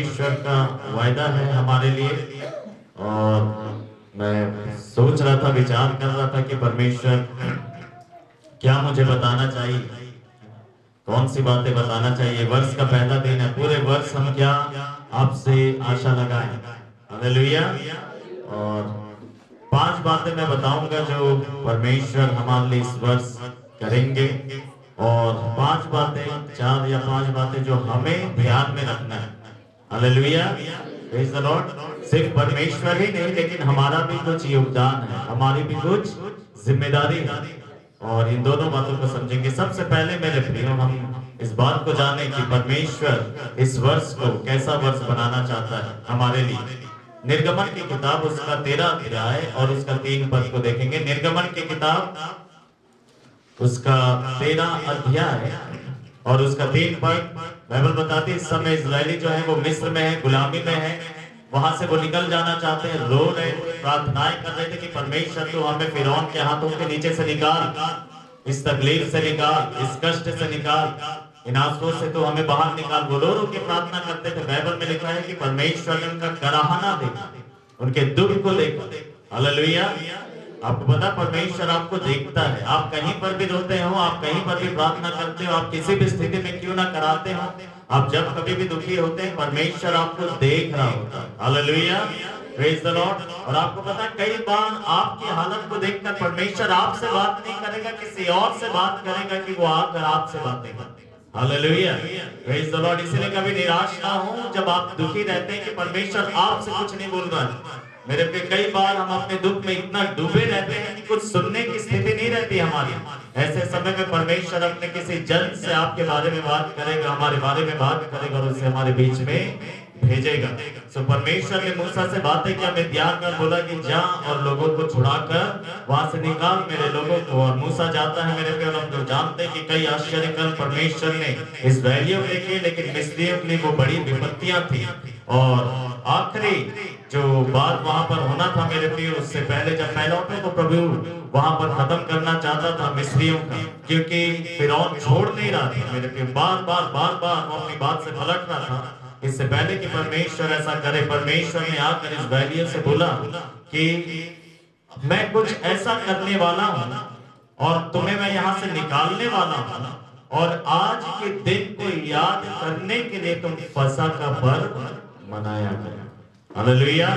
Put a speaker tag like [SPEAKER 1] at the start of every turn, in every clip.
[SPEAKER 1] ईश्वर का वायदा है हमारे लिए। और मैं सोच रहा था, विचार कर रहा था कि परमेश्वर क्या मुझे बताना चाहिए, कौन सी बातें बताना चाहिए। वर्ष का पहला दिन है, पूरे वर्ष हम क्या आपसे आशा लगाएं। हालेलुया। और 5 बातें मैं बताऊंगा जो परमेश्वर हमारे लिए इस वर्ष करेंगे, और 5 बातें, 4 या 5 बातें जो हमें ध्यान में रखना है। Hallelujah, praise the Lord. सिर्फ परमेश्वर ही नहीं, लेकिन हमारा भी कुछ योगदान है, हमारी भी कुछ जिम्मेदारी है, और इन दोनों बातों को समझेंगे। सबसे पहले मेरे प्रियो, हम इस बात को जाने कि परमेश्वर इस वर्ष को कैसा वर्ष बनाना चाहता है हमारे लिए। निर्गमन की किताब उसका 13 अध्याय और उसका 3 पद को देखेंगे। निर्गमन की किताब उसका 13 अध्याय और उसका 3 पद। बाइबल बताती है इस समय इजरायली जो है वो मिस्र में है, गुलामी में है। वहां से वो निकल जाना चाहते हैं, रो रहे, प्रार्थनाएं कर रहे थे कि परमेश्वर तो हमें फिरौन के हाथों के नीचे से निकाल, इस तकलीफ से निकाल, इस कष्ट से निकाल, इन आंसुओं से तो हमें बाहर निकाल। वो रो रो के प्रार्थना करते थे। बाइबल में लिखा है कि परमेश्वर ने उनका कराहना देखा, उनके दुख को देखा। हालेलुया। आपको पता, परमेश्वर आपको देखता है। आप कहीं पर भी रोते हो, आप कहीं पर भी प्रार्थना करते हो, आप किसी भी स्थिति में क्यों ना कराते हो, आप जब कभी भी दुखी होते हैं, परमेश्वर आपको देख रहा होता है। Hallelujah, praise the Lord. और आपको पता है, कई बार आपकी हालत को देखकर परमेश्वर आपसे बात नहीं करेगा, किसी और से बात करेगा कि वो आकर आपसे बातें करते। Hallelujah, praise the Lord. इसलिए कभी निराश ना हो जब आप दुखी रहते हैं कि परमेश्वर आपसे कुछ नहीं बोल रहा है। मेरे पे कई बार हम अपने दुख में इतना डूबे रहते हैं कि कुछ सुनने की स्थिति नहीं रहती हमारी। ऐसे समय में परमेश्वर अपने किसी जन से आपके बारे में बात करेगा, हमारे बारे में बात करेगा और उसे हमारे बीच में भेजेगा। सो परमेश्वर ने मूसा से बातें किया, मिद्यान में बोला कि जा और लोगों को छुड़ाकर वहां से निकाल मेरे लोगों को। और मूसा जाता है मेरे पे, और हम लोग जानते हैं कि कई आश्चर्यकर्म परमेश्वर ने इस्राएलियों के लिए, लेकिन मिस्रियों के लिए वो बड़ी विपत्तियां थी। और आखिरी जो बात वहां पर होना था मेरे प्रिय, उससे पहले जब पहलौठों को प्रभु वहां पर खत्म करना चाहता था मिस्रियों का, क्योंकि फिरौन छोड़ नहीं रहा था मेरे प्रिय, बार बार वो अपनी बात से पलट रहा था। इससे पहले कि परमेश्वर ऐसा करे, परमेश्वर ने आकर इस्राएलियों से बोला कि मैं कुछ ऐसा करने वाला हूं और तुम्हें मैं यहां से निकालने वाला हूं, और आज के दिन को याद करने के लिए तुम फसह का पर्व मनाया करें। हालेलुया,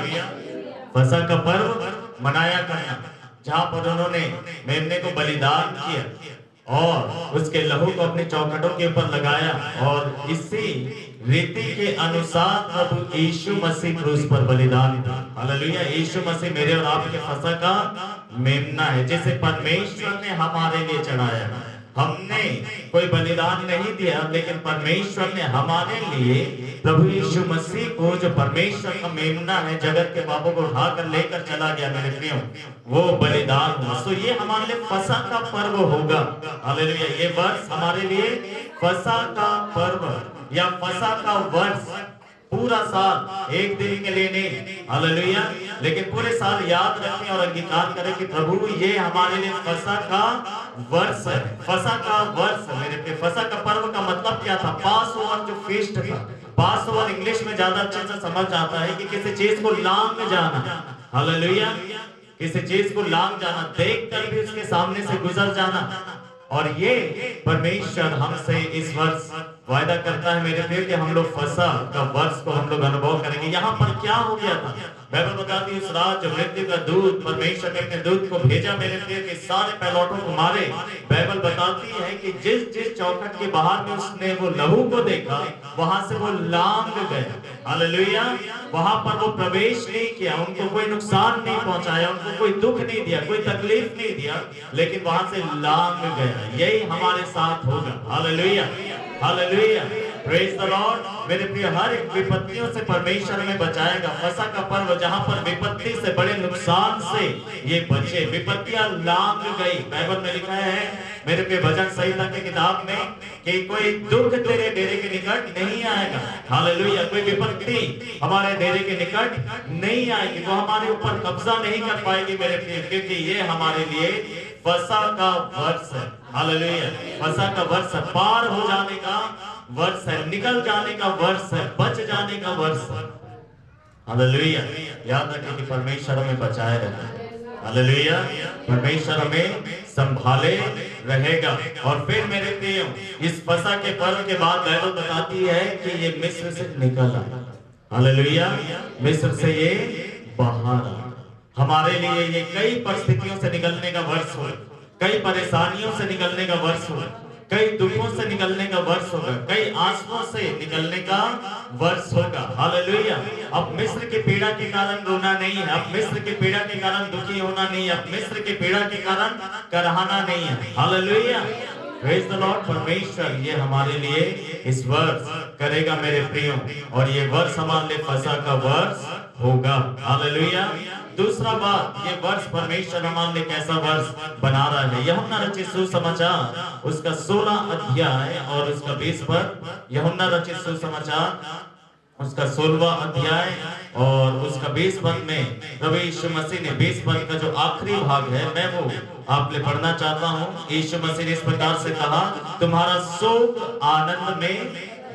[SPEAKER 1] फसह का पर्व मनाया करना, जहां पर उन्होंने मेमने को बलिदान किया और उसके लहू को अपने चौखटों के ऊपर लगाया, और इसी रीति के अनुसार प्रभु यीशु मसीह क्रूस पर बलिदान दिया। हालेलुया, यीशु मसीह मेरे और आपके फसह का मेमना है, जिसे परमेश्वर ने हमारे लिए चढ़ाया। हमने कोई बलिदान नहीं दिया, लेकिन परमेश्वर ने हमारे लिए प्रभु यीशु मसीह को, जो परमेश्वर का मेमना है, जगत के पापों को उठाकर लेकर चला गया मेरे प्रियो, वो बलिदान हुआ। सो ये हमारे लिए फसह का पर्व होगा। हालेलुया, ये वर्ष हमारे लिए फसह का पर्व या फसह का वर्ष, पूरा साल एक दिन के लिए नहीं, हालेलुया, लेकिन पूरे साल याद रखें और अंगीकार करें कि प्रभु ये हमारे लिए फसह का वर्ष है। फसह का वर्ष मेरे पे, फसह का पर्व का मतलब क्या था? पास ओवर जो फीस्ट था, पास ओवर इंग्लिश में ज्यादा अच्छे से समझ आता है कि किसी चीज को लांग जाना। हालेलुया, किसी चीज को लांग जाना, देख कर भी उसके सामने से गुजर जाना। और ये परमेश्वर हमसे इस वर्ष वायदा करता है मेरे प्रिय कि हम लोग फसह का वर्ष को हम लोग अनुभव करेंगे। यहाँ पर क्या हो गया था? बाइबल बताती है उस रात जो मृत्यु का दूत, परमेश्वर ने अपने दूत को भेजा मेरे प्रिय के सारे पहलौठों को मारे। बाइबल बताती है कि जिस जिस चौखट के बाहर में उसने वो लहू को देखा, वहां से वो लांग गए। हालेलुया, वहां पर वो प्रवेश नहीं किया, उनको कोई नुकसान नहीं पहुंचाया, उनको कोई दुख नहीं दिया, कोई तकलीफ नहीं दिया, लेकिन वहां से लांग गया। यही हमारे साथ होगा। Hallelujah, hallelujah, praise the Lord. मेरे प्रिय, हर एक विपत्तियों से परमेश्वर हमें बचाएगा। फसह का पर्व जहां पर विपत्ति से, बड़े नुकसान से ये बचे, विपत्तियां लांग गई। बाइबल में लिखा है मेरे प्रिय, भजन संहिता की किताब में कि कोई दुख तेरे डेरे के निकट नहीं आएगा। हालेलुया, कोई विपत्ति हमारे डेरे के निकट नहीं आएगी, वो हमारे ऊपर कब्जा नहीं कर पाएगी मेरे प्रिय, क्योंकि ये हमारे लिए फसह का वर्ष है। हालेलुया, फसह का वर्ष पार हो जाने का वर्ष है, निकल जाने का वर्ष है, बच जाने का वर्ष है। हालेलुया। याद रखें कि परमेश्वर हमें बचाए रहेगा। हालेलुया। परमेश्वर हमें संभाले रहेगा। और फिर मेरे प्रियो, इस फसह के पर्व के बाद बाइबल बताती है कि ये मिस्र से निकल आया। हालेलुया। मिस्र से ये बाहर आया। हमारे लिए ये कई परिस्थितियों से निकलने का वर्ष हो, कई परेशानियों से निकलने का वर्ष हो, कई दुखों से निकलने का वर्ष होगा, कई आंसुओं से निकलने का वर्ष होगा। हालेलुया। अब मिस्र की पीड़ा के कारण रोना नहीं है, अब मिस्र की पीड़ा के कारण दुखी होना नहीं है, अब मिस्र की पीड़ा के कारण कराहना नहीं है। हालेलुया। Praise the Lord. परमेश्वर ये हमारे लिए इस वर्ष करेगा मेरे प्रियो, और ये वर्ष हमारे लिए फसह का वर्ष होगा। हालेलुया। दूसरा बात, ये वर्ष परमेश्वर हमारे लिए कैसा वर्ष बना रहा है। यूहन्ना रचित सुसमाचार उसका 16 अध्याय और उसका 20 पद। यूहन्ना रचित सुसमाचार उसका 16वां अध्याय और उसका 20 पद में प्रभु यीशु मसीह ने 20 पद का जो आखिरी भाग है, मैं वो आप लिए पढ़ना चाहता हूँ। यीशु मसीह ने इस प्रकार से कहा, तुम्हारा शोक आनंद में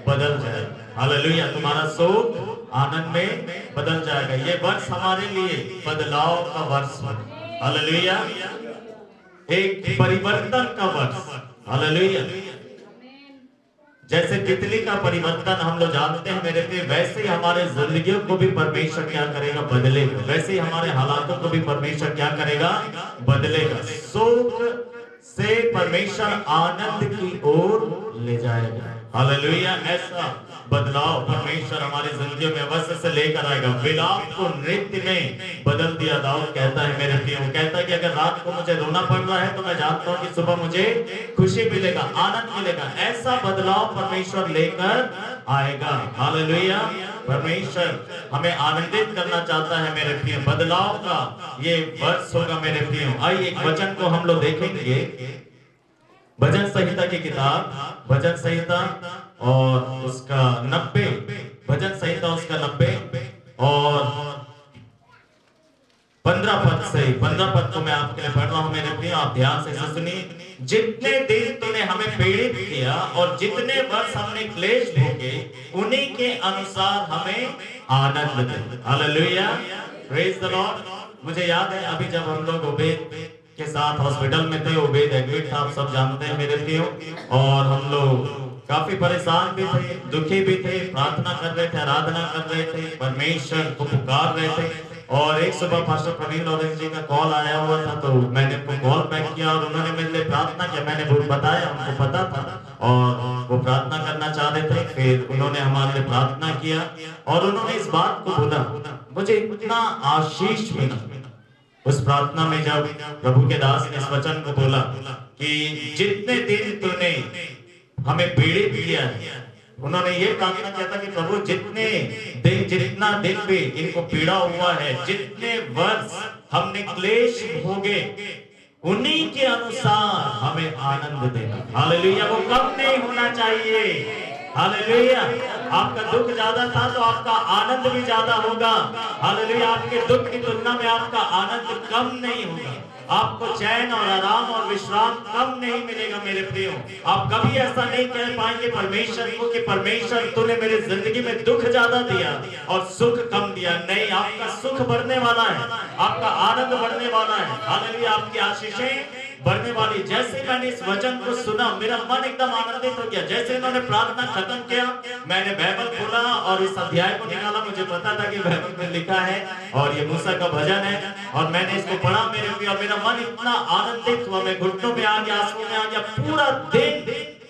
[SPEAKER 1] बदल जाएगा। हालेलुया। तुम्हारा शोक आनंद में बदल जाएगा। ये वर्ष हमारे लिए बदलाव का वर्ष है। हालेलुया। एक परिवर्तन का वर्ष। हालेलुया। जैसे तितली का परिवर्तन हम लोग जानते हैं मेरे प्रिय, वैसे ही हमारे जिंदगियों को भी परमेश्वर क्या करेगा, बदलेगा। वैसे ही हमारे हालातों को भी परमेश्वर क्या करेगा, बदलेगा। शोक से परमेश्वर आनंद की ओर ले जाएगा। हालेलुया। ऐसा बदलाव परमेश्वर हमारी जिंदगी में अवश्य से लेकर आएगा। विलाप को नृत्य में बदल दिया। दाऊद कहता है मेरे प्रियो, कहता है कि अगर रात को मुझे रोना पड़ रहा है तो मैं जानता हूँ कि सुबह मुझे खुशी मिलेगा, आनंद मिलेगा। ऐसा बदलाव परमेश्वर लेकर आएगा। हालेलुया। परमेश्वर हमें आनंदित करना चाहता है मेरे प्रियो। बदलाव का ये वर्ष होगा मेरे प्रियो। आइए एक वचन को हम लोग देखेंगे, भजन संहिता की किताब, भजन संहिता और उसका 90, भजन संहिता उसका 90 और 15 पद से 15 पद को मैं आपके लिए पढ़ रहा हूं मेरे प्रिय, आप ध्यान से सुनिए। जितने दिन तूने हमें पीड़ित किया और जितने वर्ष हमने क्लेश भोगे, उन्हीं के अनुसार हमें आनंद दे। हालेलुया। Praise the Lord. मुझे याद है अभी जब हम लोग उबेद के साथ हॉस्पिटल में थे, उबेद एडमिट था, आप सब जानते हैं मेरे प्रियो, और हम लोग काफी परेशान भी थे, दुखी भी थे, प्रार्थना कर रहे थे, आराधना कर रहे थे, परमेश्वर को पुकार रहे थे। और एक सुबह पास्टर प्रवीण लॉरेंस जी का कॉल आया हुआ था, तो मैंने उनको कॉल बैक किया और उन्होंने मेरे लिए प्रार्थना किया। मैंने वो बताया, उनको पता था और वो प्रार्थना करना चाह रहे थे। फिर उन्होंने हमारे लिए प्रार्थना किया और उन्होंने इस बात को बोला, मुझे इतना आशीष मिला उस प्रार्थना में जब प्रभु के दास ने इस वचन को बोला कि जितने दिन तूने हमें पीड़ित किया है। उन्होंने ये प्रार्थना किया था कि प्रभु जितने दिन, जितना दिन भी इनको पीड़ा हुआ है, जितने वर्ष हमने क्लेश भोगे, उन्हीं के अनुसार हमें आनंद देना। हालेलुया। वो कम नहीं होना चाहिए। हालेलुया। आपका दुख ज्यादा था तो आपका आनंद भी ज्यादा होगा। हालेलुया। आपके दुख की तुलना में आपका आनंद कम नहीं होगा। आपको चैन और आराम और विश्राम कम नहीं मिलेगा मेरे प्रियो। आप कभी ऐसा नहीं कह पाएंगे परमेश्वर को कि परमेश्वर तूने मेरी जिंदगी में दुख ज्यादा दिया और सुख कम दिया। नहीं, आपका सुख बढ़ने वाला है, आपका आनंद बढ़ने वाला है। हालेलुया। आपकी आशीषें बढ़ने वाली। जैसे मैंने इस वचन को सुना, मेरा मन एकदम आनंदित हो गया। जैसे इन्होंने प्रार्थना खत्म किया, मैंने बाइबल खोला और इस अध्याय को निकाला। मुझे पता था कि बाइबल में लिखा है और ये मूसा का भजन है, और मैंने इसको पढ़ा मेरे प्रिय, और मेरा मन इतना आनंदित हुआ, मैं घुटनों में आ गया, आंसुओं में आ गया।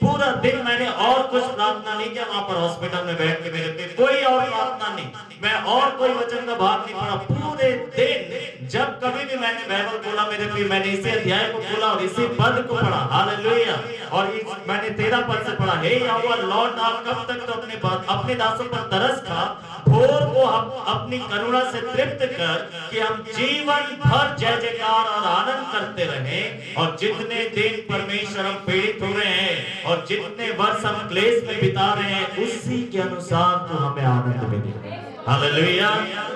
[SPEAKER 1] पूरा दिन मैंने और कुछ प्रार्थना नहीं किया वहां पर हॉस्पिटल में बैठ के मेरे प्रिय, कोई और प्रार्थना नहीं, मैं और कोई वचन का भाग नहीं पढ़ा। पूरे दिन जब कभी भी मैंने बाइबल खोला मेरे प्रिय, मैंने इसी अध्याय को खोला और इसी पद को पढ़ा। हालेलुया। और मैंने 13 पद से पढ़ा, हे यहोवा लौट आ, कब तक तो अपने दासों पर तरस खा, भोर को हम अपनी करुणा से तृप्त कर, कि हम जीवन भर जय जयकार और आनंद करते रहें। और जितने दिन परमेश्वर हम पीड़ित हो रहे हैं और जितने वर्ष हम क्लेश में बिता रहे हैं, उसी के अनुसार तो हमें आनंद मिले। Hallelujah,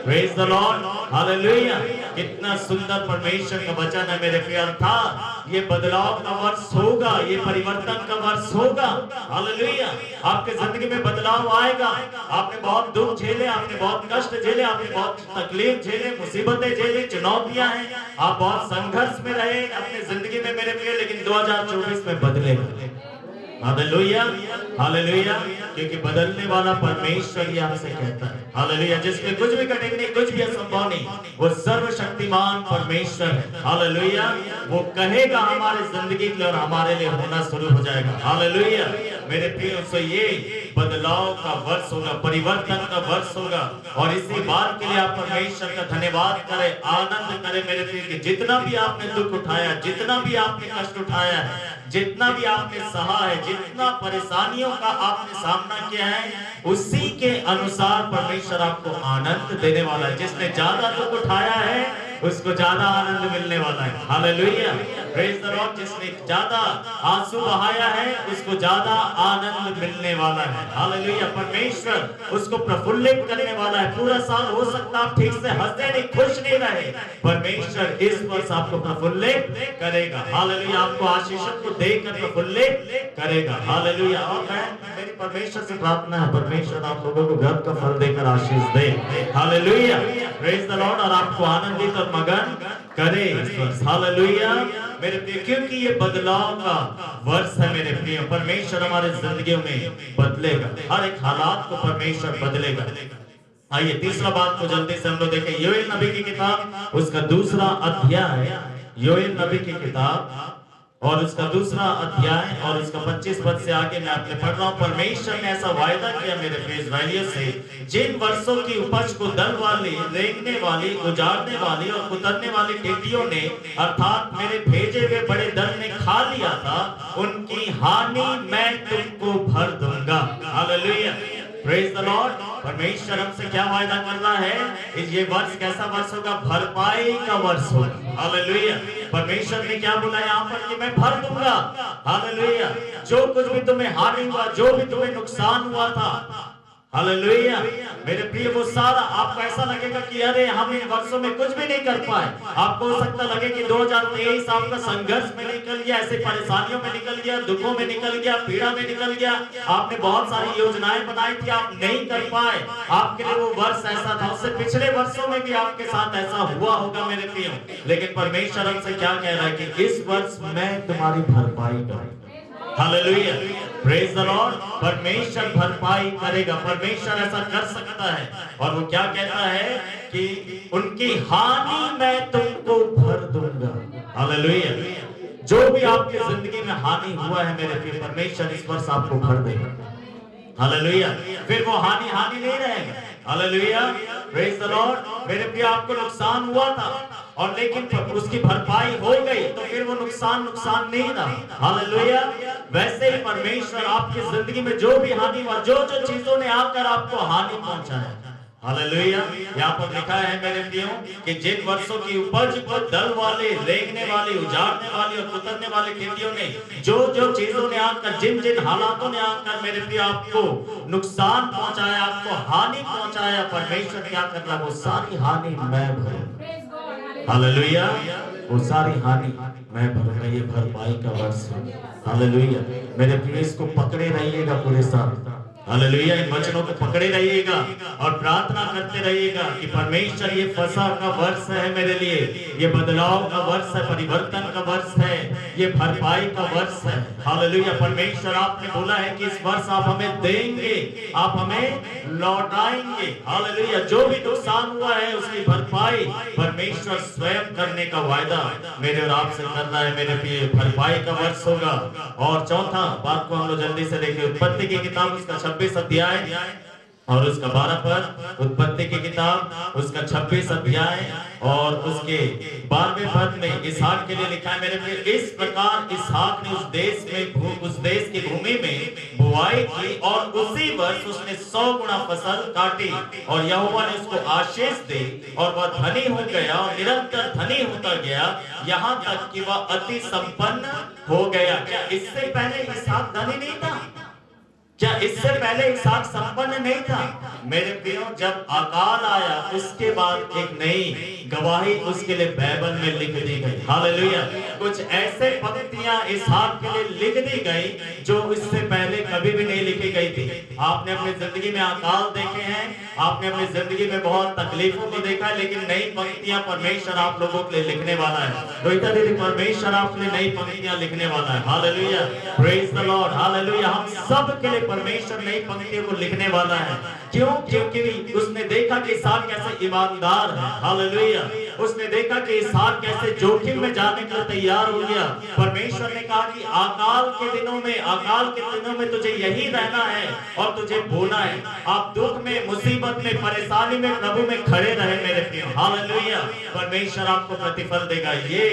[SPEAKER 1] praise the Lord, hallelujah. कितना सुंदर परमेश्वर का वचन है मेरे प्रिय। अर्थात ये बदलाव का वर्ष होगा, ये परिवर्तन का वर्ष होगा। हालेलुया, आपके जिंदगी में बदलाव आएगा। आपने बहुत दुख झेले, आपने बहुत कष्ट झेले, आपने बहुत तकलीफ झेले, मुसीबतें झेली, चुनौतियां हैं, आप बहुत संघर्ष में रहे अपने जिंदगी में मेरे प्रिय, लेकिन 2024 में बदलेगा। हालेलुया, हालेलुया, क्योंकि बदलने वाला परमेश्वर ही हमसे कहता है। हालेलुया, जिसमें कुछ भी कठिन नहीं, कुछ भी असंभव नहीं, वो सर्वशक्तिमान परमेश्वर है। हालेलुया, वो कहेगा हमारे जिंदगी के लिए और हमारे लिए होना शुरू हो जाएगा। हालेलुया, मेरे प्रियो, सो ये बदलाव का वर्ष होगा, परिवर्तन का वर्ष होगा। और इसी बात के लिए आप परमेश्वर का धन्यवाद करें, आनंद करें मेरे प्रियो, कि जितना भी आपने दुख उठाया, जितना भी आपने कष्ट उठाया है, जितना भी आपने सहा है, जितना परेशानियों का आपने सामना किया है, उसी के अनुसार परमेश्वर आपको आनंद देने वाला है। जिसने ज्यादा दुख उठाया है उसको ज्यादा आनंद मिलने वाला है। हालेलुया, प्रेज द लॉर्ड, जिसने ज्यादा आंसू बहाया है उसको ज्यादा आनंद मिलने वाला है। हालेलुया, परमेश्वर उसको प्रफुल्लित करने वाला है। पूरा साल हो सकता है आप ठीक से हंसते नहीं, खुश नहीं रहे, परमेश्वर इस वर्ष आपको प्रफुल्लित करेगा। हालेलुया, आपको आशीषों को देकर प्रफुल्लित करेगा। हालेलुया, और मेरी परमेश्वर से प्रार्थना है, परमेश्वर आप लोगों को घर का फल देकर आशीष दे। हालेलुया, प्रेज द लॉर्ड, और आपको आनंदित और मगन करे इस वर्ष। हालेलुया मेरे प्रिय, क्योंकि ये बदलाव का वर्ष है मेरे प्रिय। परमेश्वर हमारे जिंदगियों में बदलेगा, हर एक हालात को परमेश्वर बदलेगा। आइए तीसरा बात को जल्दी से हम लोग देखें। योएल नबी की किताब, उसका दूसरा अध्याय, योएल नबी की किताब और उसका दूसरा अध्याय और उसका 25 पद से आगे मैं आपने पढ़ रहा हूं। परमेश्वर ने ऐसा वायदा किया मेरे प्रिय इस्राएलियों से, जिन वर्षों की उपज को दल वाली, रेंगने वाली, उजाड़ने वाली और कुतरने वाली टिड्डियों ने, अर्थात मेरे भेजे हुए बड़े दल ने खा लिया था, उनकी हानि मैं तुमको भर दूंगा। Hallelujah, praise the Lord. परमेश्वर हमसे क्या वायदा कर रहा है? ये वर्ष कैसा वर्ष होगा? भरपाई का वर्ष होगा। हालेलुया, परमेश्वर ने क्या बोला यहाँ पर कि मैं भर दूंगा। हालेलुया, जो कुछ भी तुम्हें हानि हुआ, जो भी तुम्हें नुकसान हुआ था, हालेलुया मेरे प्रिय, वो सारा आपको ऐसा लगेगा कि अरे हम इन वर्षों में कुछ भी नहीं कर पाए। आपको हो सकता लगे कि 2023 आपका संघर्ष में निकल गया, ऐसे परेशानियों में निकल गया, दुखों में निकल गया, पीड़ा में निकल गया। आपने बहुत सारी योजनाएं बनाई थी, आप नहीं कर पाए। आपके लिए वो वर्ष ऐसा था, उससे पिछले वर्षों में भी आपके साथ ऐसा हुआ होगा मेरे प्रिय। लेकिन परमेश्वर हमसे क्या कह रहा है कि इस वर्ष मैं तुम्हारी भरपाई करूंगा। Hallelujah, praise the Lord. परमेश्वर भरपाई करेगा, परमेश्वर ऐसा कर सकता है। और वो क्या कहता है कि उनकी हानि मैं तुमको भर दूंगा। हालेलुया, जो भी आपकी जिंदगी में हानि हुआ है मेरे प्रिय, परमेश्वर इस वर्ष आपको भर देगा। हालेलुया, फिर वो हानि नहीं रहेगा। Hallelujah, praise the Lord. मेरे प्रिय, आपको नुकसान हुआ था और लेकिन उसकी भरपाई हो गई, तो फिर वो नुकसान नहीं रहा। हालेलुया, वैसे ही परमेश्वर आपकी जिंदगी में जो भी हानि हुआ, जो चीजों ने आकर आपको हानि पहुंचाया, हालेलुया, यहाँ पर लिखा है मेरे प्रियो कि जिन वर्षों की उपज को दल वाले, रेंगने वाली, उजाड़ने वाली और कुतरने वाली टिड्डियों ने, जो चीजों ने आकर, जिन हालातों ने आकर मेरे प्रियो आपको नुकसान पहुंचाया, आपको हानि पहुंचाया, परमेश्वर क्या कर रहा है? वो सारी हानि मैं भरूंगा। हालेलुया, वो सारी हानि मैं भरूंगा। ये भरपाई का वर्ष है। हालेलुया मेरे प्रिय, इसको पकड़े रहिएगा पूरे साल। हालेलुया, इन वचनों को पकड़े रहिएगा और प्रार्थना करते रहिएगा कि परमेश्वर ये फसा का वर्ष है मेरे लिए, ये बदलाव का वर्ष है, परिवर्तन का वर्ष है, ये भरपाई का वर्ष है। हालेलुया, परमेश्वर आपने बोला है कि इस वर्ष आप हमें देंगे, आप हमें लौटाएंगे। हालेलुया, जो भी नुकसान हुआ है उसकी भरपाई परमेश्वर स्वयं करने का वायदा मेरे और आपसे कर रहा है मेरे प्रिय। भरपाई का वर्ष होगा। और चौथा बात को हम लोग जल्दी से देखें। उत्पत्ति की किताब उसका 26 अध्याय और उसका 12 पद। उत्पत्ति की किताब उसका 26 अध्याय और उसके 12वें पद में इसहाक के लिए लिखा है मेरे प्रिय, इस प्रकार इसहाक ने उस देश की भूमि में बुआई की और उसी वर्ष उसने 100 गुना फसल काटी और यहोवा ने उसको आशीष दी और वह धनी हो गया और निरंतर धनी होता गया, यहाँ तक कि वह अति संपन्न हो गया। क्या इससे पहले इसहाक धनी नहीं था? क्या इससे पहले इसहाक संपन्न नहीं था? मेरे प्रियो, जब अकाल आया उसके बाद एक नई गवाही उसके लिए बाइबल में लिख दी गई। हालेलुया। कुछ ऐसे पंक्तियां इसहाक के लिए लिख दी गई जो इससे पहले कभी भी नहीं लिखी गई थी। आपने अपनी जिंदगी में अकाल देखे हैं, आपने अपनी जिंदगी में बहुत तकलीफों को देखा है, लेकिन नई पंक्तियां परमेश्वर आप लोगों के लिए लिखने वाला है। रोहिता दीदी, परमेश्वर आपके लिए नई पंक्तियां लिखने वाला है। Hallelujah, praise the Lord. Hallelujah. हम सब के लिए परमेश्वर नई पंक्तियों को लिखने वाला है। क्यों? क्योंकि उसने देखा कि इसहाक कैसे ईमानदार है। हालेलुया। उसने देखा कि इसहाक कैसे जोखिम में जाने के लिए तैयार हो गया। परमेश्वर ने कहा कि अकाल के दिनों में तुझे यही रहना है और तुझे बोलना है। आप दुख में, मुसीबत में, परेशानी में प्रभु में खड़े रहे मेरे प्रियो। हालेलुया। परमेश्वर आपको प्रतिफल देगा। ये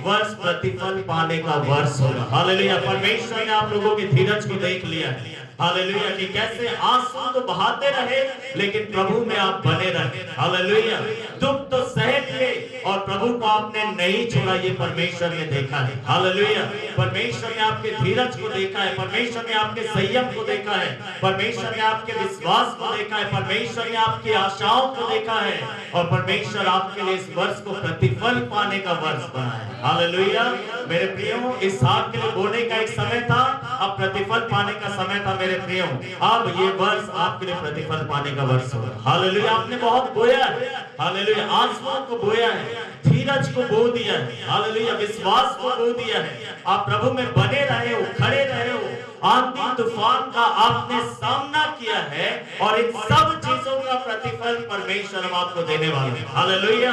[SPEAKER 1] वर्ष प्रतिफल पाने का वर्ष होगा। हालेलुया। परमेश्वर ने आप लोगों की धीरज को देख लिया है। हालेलुया। कि कैसे आंसू तो बहाते रहे लेकिन प्रभु में आप बने रहे। हालेलुया। दुख तो सहे थे और प्रभु को आपने नहीं छोड़ा, ये परमेश्वर ने देखा है। हालेलुया। परमेश्वर ने आपके धीरज को देखा है, परमेश्वर ने आपके संयम को देखा है, परमेश्वर ने आपके विश्वास को देखा है, परमेश्वर ने आपकी आशाओं को देखा है और परमेश्वर आपके लिए इस वर्ष को प्रतिफल पाने का वर्ष बनाया है। हालेलुया। मेरे प्रियो, इसहाक के लिए बोने का एक समय था, अब प्रतिफल पाने का समय था मेरे प्रियो। अब ये वर्ष आपके लिए प्रतिफल पाने का वर्ष होगा। हालेलुया। आपने बहुत बोया है। हालेलुया। आंसुओं को बोया है, धीरज को बो दिया है। हालेलुया। विश्वास को बो दिया है। आप प्रभु में बने रहे हो, खड़े रहे हो, आंधी तूफान का आपने सामना किया है और इन सब चीजों का प्रतिफल परमेश्वर हम आपको देने वाले हैं। हालेलुया।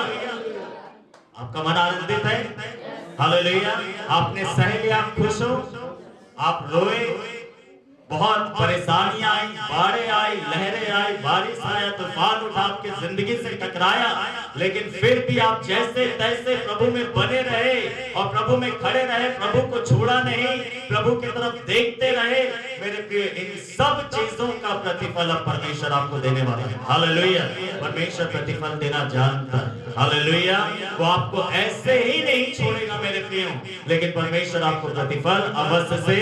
[SPEAKER 1] आपका मन आनंदित है। हालेलुया। आपने सह लिया, आप खुश हो, आप रोए, बहुत परेशानियां आई, बाढ़ें आई, लहरें आई, बारिश आया, तूफान उठा, आपकी जिंदगी से टकराया, लेकिन फिर भी आप जैसे तैसे प्रभु में बने रहे और प्रभु में खड़े रहे, प्रभु को छोड़ा नहीं, प्रभु की तरफ देखते रहे। मेरे प्रिय, इन सब चीजों का प्रतिफल अब परमेश्वर आपको देने वाला है। हालेलुया। परमेश्वर प्रतिफल देना जानता है। हालेलुया। वो आपको ऐसे ही नहीं छोड़ेगा मेरे प्रियो, लेकिन परमेश्वर आपको प्रतिफल अवश्य से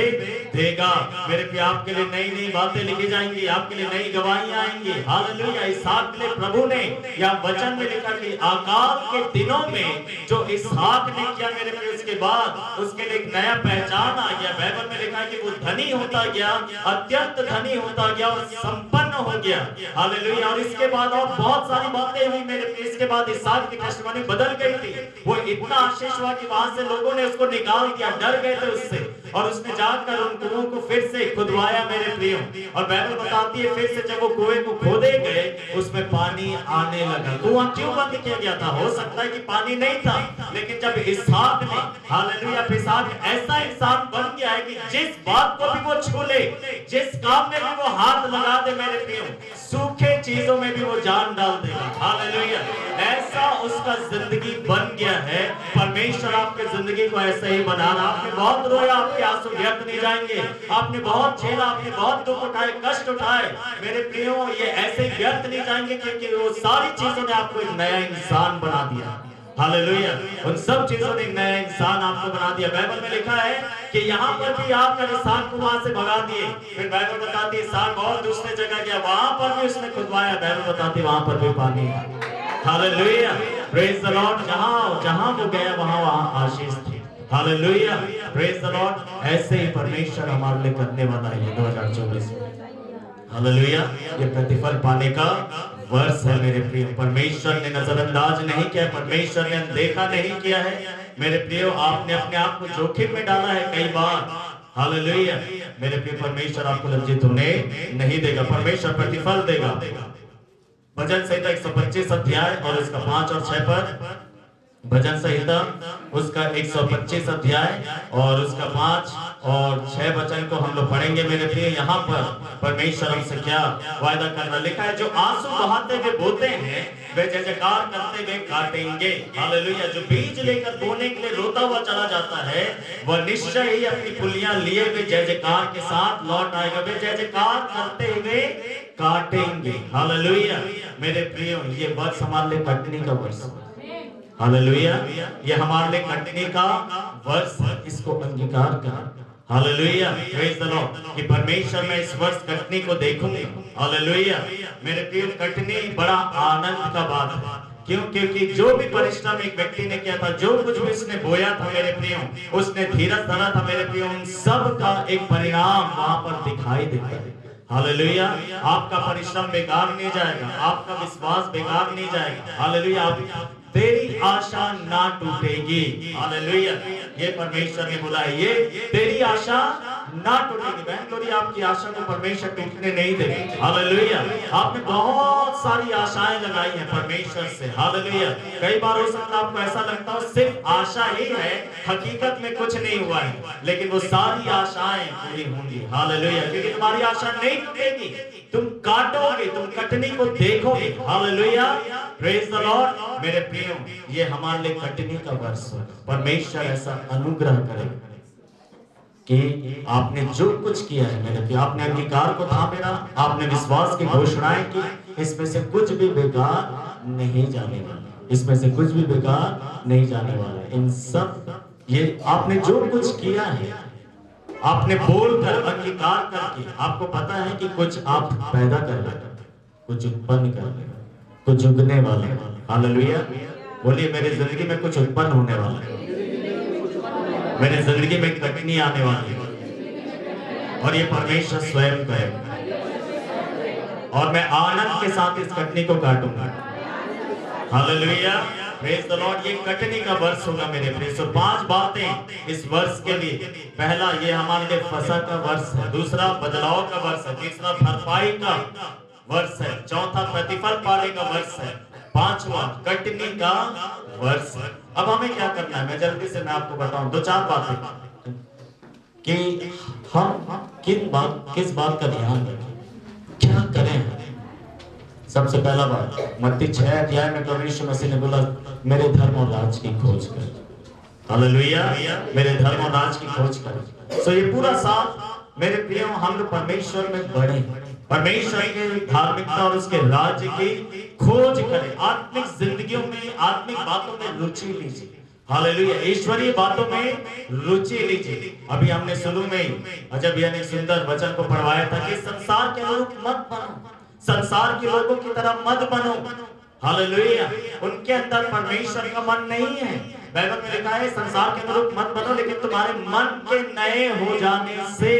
[SPEAKER 1] देगा। मेरे प्रिय, आपके लिए नई नई बातें लिखी जाएंगी, आपके लिए नई गवाहियां आएंगी। हालेलुया। इसहाक के लिए प्रभु ने या वचन में लिखा कि अकाल के दिनों में जो इसहाक ने किया मेरे प्रिय, उसके बाद उसके लिए एक नया पहचान आ गया। बाइबल में लिखा कि वो धनी होता गया, अत्यंत धनी होता गया और संपन्न हो गया। हालेलुया। और इसके बाद और बहुत सारी बातें हुई मेरे प्रिय। इसके बाद इसहाक की कहानी बदल गई थी। वो इतना आशीष हुआ कि वहां से लोगों ने उसको निकाल दिया, डर गए थे उससे, और उसने जाकर उन कुओं को फिर से खुदवाया मेरे प्रियो। और बाइबल बताती है फिर से जब वो कुएं को खोदे गए उसमें पानी आने लगा। कुआं क्यों बंद किया गया था? हो सकता है कि पानी नहीं था, लेकिन जब इसहाक ने, हालेलुया, इसहाक ऐसा इंसान बन गया है कि जिस बात को भी वो छू ले, जिस काम में भी वो हाथ लगा दे मेरे प्रियो, सूखे चीजों में भी वो जान डाल देगा। हालेलुया। ऐसा उसका जिंदगी बन गया है। परमेश्वर आपके जिंदगी को ऐसे ही बनाना। आपने बहुत रोया, आपके आंसू व्यर्थ नहीं जाएंगे। आपने बहुत झेला, आपने बहुत दुख उठाए, कष्ट उठाए मेरे प्रियो, ये ऐसे व्यर्थ नहीं जाएंगे, क्योंकि वो सारी चीजों ने आपको एक नया इंसान बना दिया। हालेलुया। उन सब चीजों ने एक नया इंसान आपको बना दिया। बाइबल में लिखा है कि यहाँ पर भी आकर इसहाक को वहां से भगा दिए। फिर बाइबल बताती है इसहाक और दूसरे जगह गया, वहां पर भी उसने खुदवाया। बाइबल बताती है वहां पर भी पानी। Hallelujah, praise the Lord. जहां वो गया वहां आशीष थी। Hallelujah, praise the Lord. ऐसे ही परमेश्वर हमारे लिए करने वाला है 2024 में। हालेलुया। ये प्रतिफल पाने का वर्ष है मेरे प्रिय। परमेश्वर ने नजरअंदाज नहीं किया, परमेश्वर ने अनदेखा नहीं किया है मेरे प्रियो। आपने अपने आप को जोखिम में डाला है कई बार। हालेलुया। मेरे प्रिय, परमेश्वर आपको लज्जित होने नहीं देगा, परमेश्वर प्रतिफल देगा। भजन संहिता 125 अध्याय और उसका 5 और 6 पर, भजन संहिता उसका 125 अध्याय और उसका 5 और 6 वचन को हम लोग पढ़ेंगे मेरे प्रिय। यहाँ पर परमेश्वर हमसे क्या वायदा कर रहा, लिखा है, जो आंसू बहाते हुए बोते हैं वे जय जयकार करते हुए काटेंगे। हालेलुया। जो बीज लेकर बोने के लिए रोता हुआ चला जाता है वह निश्चय ही अपनी पुलियां लिए हुए जय जयकार के साथ लौट आएगा। वे जय जयकार करते हुए काटेंगे। हालेलुया। मेरे प्रियो, ये वर्ष हमारे लिए कटनी का वर्ष। हालेलुया। ये हमारे लिए कटनी का वर्ष है, इसको अंगीकार कर। हालेलुया, प्रेज द लॉर्ड, कि परमेश्वर मैं इस वर्ष कटनी को देखूंगा। हालेलुया, मेरे प्रिय कटनी बड़ा आनंद का बात है। क्यों? क्योंकि जो भी परिश्रम एक व्यक्ति ने किया था, जो कुछ भी उसने बोया था मेरे प्रियो, उसने धीरज धरा था मेरे प्रियो, उन सब का एक परिणाम वहां पर दिखाई देता है। हालेलुया, आपका परिश्रम बेकार नहीं जाएगा, आपका विश्वास बेकार नहीं जाएगा। हालेलुया, तेरी आशा ना टूटेगी। हालेलुया, ये परमेश्वर ने बोला है, ये तेरी आशा ना टूटेगी। बहन लोरी, आपकी आशा को परमेश्वर टूटने नहीं देगा। हालेलुया, आपने बहुत सारी आशाएं लगाई हैं परमेश्वर से। हालेलुया, कई बार हो सकता है आपको ऐसा लगता हो सिर्फ आशा ही है, हकीकत में कुछ नहीं हुआ है, लेकिन वो सारी आशाएं पूरी होंगी। हालेलुया, क्योंकि तुम्हारी आशा नहीं टूटेगी, तुम काटोगे, तुम कटनी को देखोगे। Hallelujah, praise the Lord. मेरे प्रियो, ये हमारे लिए कटनी का वर्ष है। परमेश्वर ऐसा अनुग्रह करेगा कि आपने जो कुछ किया है मेरे प्रियो, आपने अंगीकार को थामे रहा, आपने विश्वास की घोषणाएं की, इसमें से कुछ भी बेकार नहीं जाने वाला, इसमें से कुछ भी बेकार नहीं जाने वाला। इन सब ये आपने जो कुछ किया है, आपने बोलकर अंगीकार करके, आपको पता है कि कुछ आप पैदा कर रहे, कुछ उत्पन्न कर रहे, कुछ उगने वाले। हालेलुया, बोलिए मेरी जिंदगी में कुछ उत्पन्न होने वाला है, मेरी जिंदगी में कटनी आने वाली है, और ये परमेश्वर स्वयं करेगा, और मैं आनंद के साथ इस कटनी को काटूंगा। Hallelujah, praise the Lord. ये कटनी का वर्ष होगा मेरे प्रिय। सो 5 बातें इस वर्ष के लिए। पहला, ये हमारे लिए फसह का वर्ष है। दूसरा, बदलाव का वर्ष है। तीसरा, भरपाई का वर्ष है। चौथा, प्रतिफल पाने का वर्ष है। पांचवा, कटनी का वर्ष है। अब हमें क्या करना है, मैं जल्दी से मैं आपको बताऊं 2-4 बातें कि हम किस बात का ध्यान रखें, क्या करें। सबसे पहला बात, मत्ती 6 अध्याय में प्रभु यीशु मसीह ने बोला, मेरे धर्म और राज की खोज कर। हालेलुया, मेरे धर्म और राज की खोज कर। सो ये पूरा साल मेरे प्रियो, हम लोग परमेश्वर में बढ़े, परमेश्वर के धार्मिकता और उसके राज्य की खोज करें। आत्मिक जिंदगियों में, आत्मिक बातों में रुचि लीजिए। हालेलुया, ईश्वरीय बातों में रुचि लीजिए। अभी हमने शुरू में ही अजब यानी सुंदर वचन को पढ़वाया था कि संसार के अनुरूप मत बनो, संसार के लोगों की तरह मत बनो। हालेलुया, उनके अंदर परमेश्वर का मन नहीं है। बाइबल में लिखा है, संसार के अनुरूप मत बनो, लेकिन तुम्हारे मन के नए हो जाने से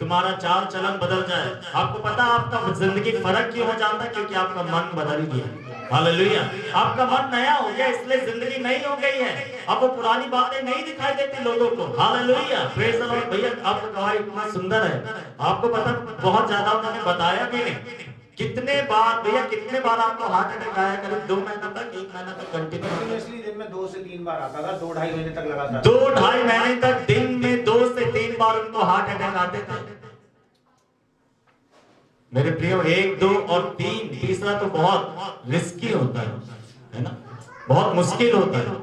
[SPEAKER 1] तुम्हारा चाल चलन बदल जाए। आपको पता आपका जिंदगी फर्क क्यों हो जाता है? क्योंकि आपका मन बदल गया। हालेलुया, आपका मन नया हो गया, इसलिए जिंदगी नई हो गई है। अब वो पुरानी बातें नहीं दिखाई देती लोगों को। Hallelujah, praise the Lord. भैया आपका गवाही इतना सुंदर है, आपको पता बहुत ज्यादा उन्होंने बताया भी नहीं। कितने बार भैया, कितने बार आपको हार्ट अटैक आया? करीब 2 महीना तक, 1 महीना तक कंटिन्यूअसली दिन में 2 से 3 बार आता था। 2-2.5 महीने तक लगातार 2-2.5 महीने तक दिन में 2 से 3 बार उनको हार्ट अटैक आते थे मेरे प्रियो। 1, 2 और 3, तीसरा तो बहुत रिस्की होता है ना, बहुत मुश्किल होता है,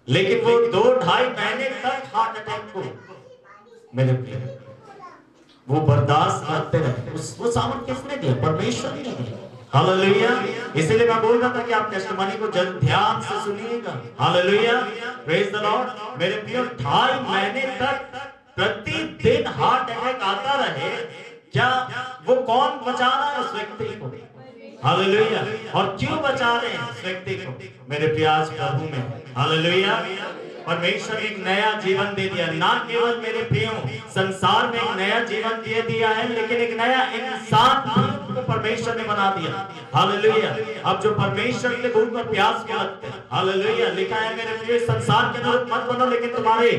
[SPEAKER 1] लेकिन वो 2-2.5 महीने तक हार्ट अटैक को मेरे प्रियो वो बर्दाश्त करते रहे। वो सामर्थ किसने दिया? परमेश्वर ने दिया। हालेलुया, इसीलिए मैं बोल रहा था कि आप टेस्टिमनी को ध्यान से सुनिएगा। Hallelujah, praise the Lord. मेरे प्रियो, 2.5 महीने तक प्रतिदिन हार्ट अटैक आता रहे, क्या वो कौन बचा रहा है उस व्यक्ति को? हालेलुया, और क्यों बचा रहे हैं उस व्यक्ति को? मेरे प्यास प्रभु में। हालेलुया, परमेश्वर एक नया जीवन दे दिया। ना केवल मेरे प्रियो संसार में एक नया जीवन दे दिया है, लेकिन एक नया इंसान को परमेश्वर ने बना दिया। हालेलुया, अब जो परमेश्वर के भूख और प्यास के लगते हैं, हालेलुया, लिखा है मेरे प्रियो, संसार के अनुरूप मत बनो, लेकिन तुम्हारे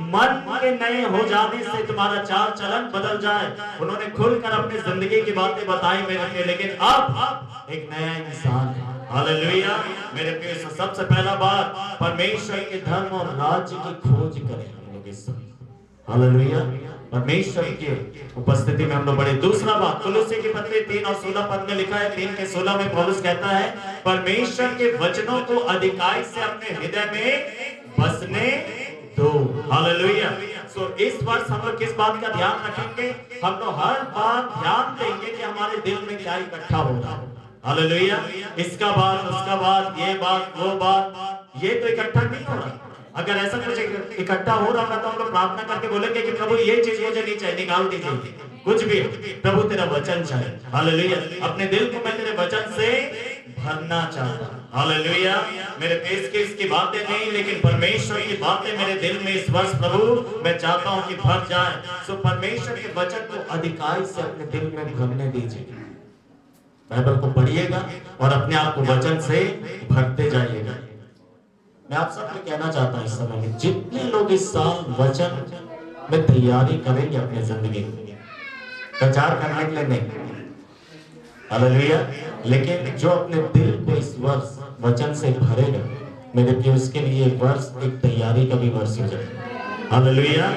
[SPEAKER 1] मन के नए हो जाने से तुम्हारा चाल चलन बदल जाए। उन्होंने खुलकर अपनी जिंदगी की बातें बताई मेरे प्रियो, लेकिन अब एक नया इंसान है। हालेलुया, मेरे प्रिय, सबसे पहला बात, परमेश्वर के धर्म और राज्य की खोज करें हम लोग इस समय। हालेलुया, परमेश्वर की उपस्थिति में हम लोग बड़े। दूसरा बात, कुलुस्सी की पत्री 3 और 16 पद में लिखा है। 3 के 16 में पौलुस कहता है, परमेश्वर के वचनों को अधिकाई से अपने हृदय में बसने दो। हालेलुया, सो इस वर्ष हम लोग किस बात का ध्यान रखेंगे? हम लोग हर बात ध्यान देंगे कि हमारे दिल में क्या इकट्ठा हो रहा है। हालेलुया, इसका बात, उसका बात, ये बात, वो बात, ये तो इकट्ठा नहीं हो रहा। अगर ऐसा कुछ इकट्ठा हो रहा तो हम लोग प्रार्थना करके बोलेंगे कि प्रभु ये चीज मुझे नहीं चाहिए, निकाल दीजिए, कुछ भी प्रभु तेरा वचन चाहिए। हालेलुया। अपने दिल को मैं तेरे वचन से भरना चाहता हूं। हालेलुया। मेरे देश की इसकी बातें नहीं, लेकिन परमेश्वर की बातें मेरे दिल में इस वर्ष प्रभु मैं चाहता हूं कि भर जाए। सो परमेश्वर के वचन को अधिकार से अपने दिल में भरने दीजिए। बाइबल को पढ़िएगा और अपने आप को वचन से भरते जाइएगा। मैं आप सबको कहना चाहता हूं इस समय में जितने लोग इस साल वचन में तैयारी करेंगे अपने जिंदगी प्रचार करने के लिए नहीं, हालेलुया, लेकिन जो अपने दिल को इस वर्ष वचन से भरेगा, मेरे प्रिय, उसके लिए वर्ष एक तैयारी का भी वर्ष हो जाएगा। Hallelujah,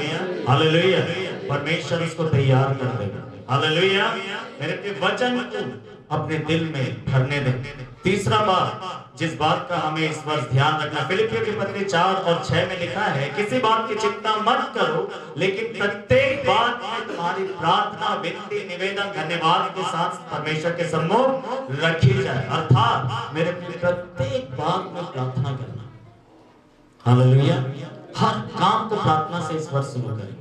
[SPEAKER 1] hallelujah. परमेश्वर उसको तैयार कर देगा। हालेलुया। मेरे प्रिय, वचन को अपने दिल में भरने दें। तीसरा बात जिस बात का हमें इस वर्ष ध्यान रखना, फिलिपियों की पत्री 4 और 6 में लिखा है, किसी बात की चिंता मत करो, लेकिन प्रत्येक बात में तुम्हारी प्रार्थना, विनती, निवेदन, धन्यवाद के साथ परमेश्वर के सम्मुख रखी जाए। अर्थात मेरे प्रत्येक बात में प्रार्थना करना। हालेलुया। हर काम को प्रार्थना से इस वर्ष शुरू करें,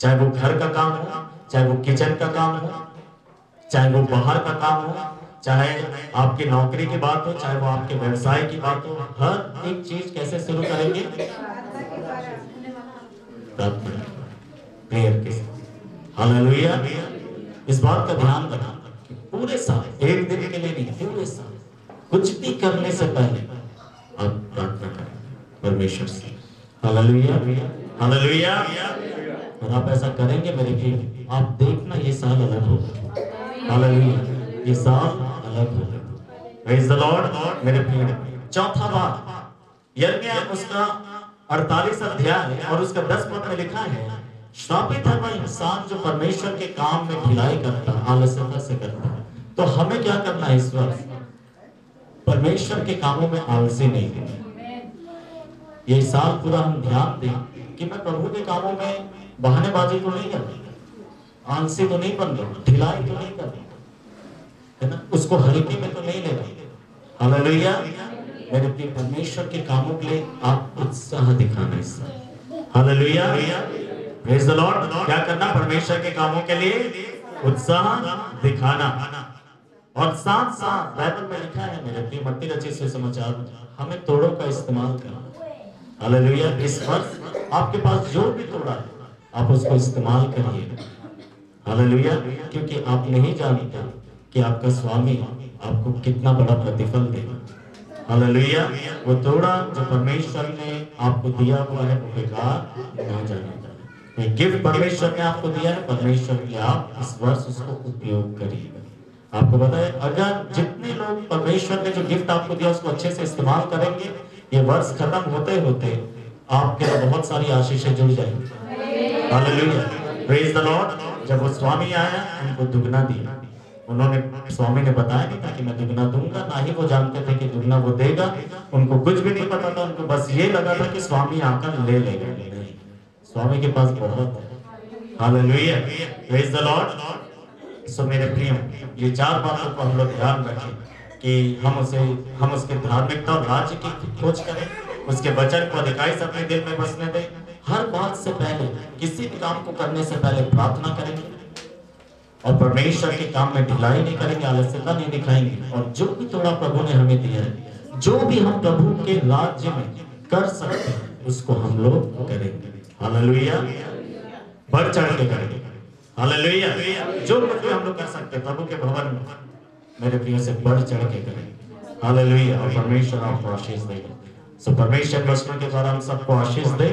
[SPEAKER 1] चाहे वो घर का काम हो, चाहे वो किचन का काम हो, चाहे वो बाहर का काम हो, चाहे आपकी नौकरी की बात हो, चाहे वो आपके व्यवसाय की बात हो। हर एक चीज कैसे शुरू करेंगे? प्रार्थना, प्रेयर के साथ। हालेलुया। इस बात का ध्यान रखना कि पूरे साल, एक दिन के लिए नहीं, पूरे साल कुछ भी करने से पहले आप प्रार्थना करें परमेश्वर से। Hallelujah, hallelujah. और आप ऐसा करेंगे मेरे प्रिय, आप देखना ये साल अलग होगा। हालेलुया, ये साल अलग होगा। Praise the Lord. मेरे प्रिय, चौथा बात, यिर्मयाह उसका 48 अध्याय और उसका 10 पद में लिखा है, श्रापित है वह इंसान जो परमेश्वर के काम में ढिलाई करता, आलस्यता से करता है। तो हमें क्या करना है इस वर्ष? परमेश्वर के कामों में आलसी नहीं देना। ये साल पूरा हम ध्यान दें कि मैं प्रभु के कामों में बहानेबाजी तो नहीं कर रहा, आलसी तो नहीं बन रहा, ढिलाई तो नहीं कर रहा, है ना, उसको हल्के में तो नहीं ले रहा। हालेलुया। मेरे प्रिय, परमेश्वर के कामों के लिए आप उत्साह दिखाना इस साल। Hallelujah, praise the Lord. क्या करना? परमेश्वर के कामों के लिए उत्साह दिखाना। और साथ साथ बाइबल में लिखा है मेरे प्रिय, मत्ती रचित सुसमाचार में, हमें तोड़ों का इस्तेमाल करना। हालेलुया। इस वर्ष आपके पास जो भी तोड़ा है आप उसको इस्तेमाल करिए। हालेलुया। क्योंकि आप नहीं जानते कि आपका स्वामी आपको कितना बड़ा प्रतिफल देगा। हालेलुया। वो तोड़ा जो परमेश्वर ने आपको दिया हुआ है वो बेकार ना जाने पाए। गिफ्ट परमेश्वर ने आपको दिया है, परमेश्वर के आप इस वर्ष उसको उपयोग करिएगा। आपको पता है, अगर जितने लोग परमेश्वर ने जो गिफ्ट आपको दिया उसको अच्छे से इस्तेमाल करेंगे, ये वर्ष खत्म होते होते आपके लिए बहुत सारी आशीषें जुड़ जाएंगी। Hallelujah, praise the Lord. जब वो स्वामी आया उनको दुगना दिया। उन्होंने, स्वामी ने बताया नहीं था कि मैं दुगना दूंगा, ना ही वो जानते थे कि दुगना वो देगा। उनको कुछ भी नहीं पता था, उनको बस ये लगा था कि स्वामी आकर ले लेगा। नहीं, स्वामी के पास बहुत है। Hallelujah, praise the Lord. So मेरे प्रिय, ये 4 बातों को हम लोग ध्यान रखें कि हम उसके धार्मिकता और राज्य की खोज करें, उसके वचन को अधिकाई से अपने दिल में बसने दें। हर बात से पहले, किसी भी काम को करने से पहले प्रार्थना करेंगे और परमेश्वर के काम में ढिलाई नहीं करेंगे, आलस्यता नहीं दिखाएंगे। और जो भी थोड़ा प्रभु ने हमें दिया है, जो भी हम प्रभु के राज्य में कर सकते हैं, उसको हम लोग करेंगे। हालेलुया, बढ़ चढ़ के करेंगे। हालेलुया, जो कुछ भी हम लोग कर सकते हैं प्रभु के भवन में, मेरे प्रिय, से बढ़ चढ़ के करेंगे। हालेलुया। और परमेश्वर आपको आशीष देगा। सो परमेश्वर वचनों के द्वारा हम सबको आशीष दे।